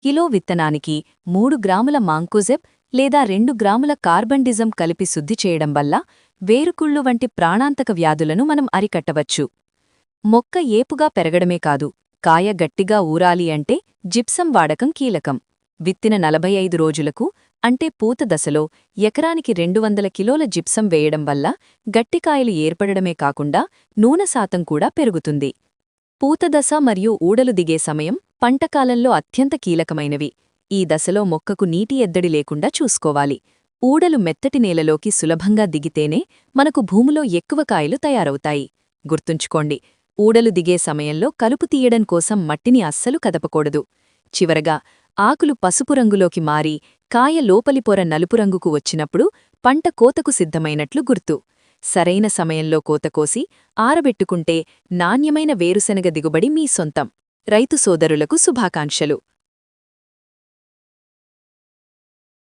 Kilo విత్తనానికి 3 గ్రాముల mancozeb లేదా 2 గ్రాముల కార్బండిజం కలిపి శుద్ధి చేయడం వల్ల వేరుకుళ్ళు వంటి ప్రాణాంతక వ్యాధులను మనం అరికట్టవచ్చు. మొక్క ఏపుగా పెరగడమే కాదు, కాయ గట్టిగా ఊరాలి అంటే జిప్సం వాడకం కీలకం. విత్తిన 45 రోజులకు అంటే పూత దశలో ఎకరానికి 200 కిలోల జిప్సం వేయడం వల్ల గట్టికాయలు ఏర్పడడమే కాకుండా నూనె శాతం కూడా పెరుగుతుంది. పూతదశ మరియు ఊడలు దిగే సమయం పంటకాలంలో అత్యంత కీలకమైనవి. ఈ దశలో మొక్కకు నీటి ఎద్దడి లేకుండా చూసుకోవాలి. ఊడలు మెత్తటి నేలలోకి సులభంగా దిగితేనే మనకు భూమిలో ఎక్కువ కాయలు తయారవుతాయి. గుర్తుంచుకోండి, ఊడలు దిగే సమయంలో కలుపు తీయడం కోసం మట్టిని అస్సలు కదపకూడదు. చివరగా, ఆకులు పసుపు రంగులోకి మారి కాయ లోపలి పొర నలుపు రంగుకు వచ్చినప్పుడు పంట కోతకు సిద్ధమైనట్లు గుర్తు. సరైన సమయంలో కోతకోసి ఆరబెట్టుకుంటే నాణ్యమైన వేరుశెనగ దిగుబడి మీ సొంతం. రైతు సోదరులకు శుభాకాంక్షలు.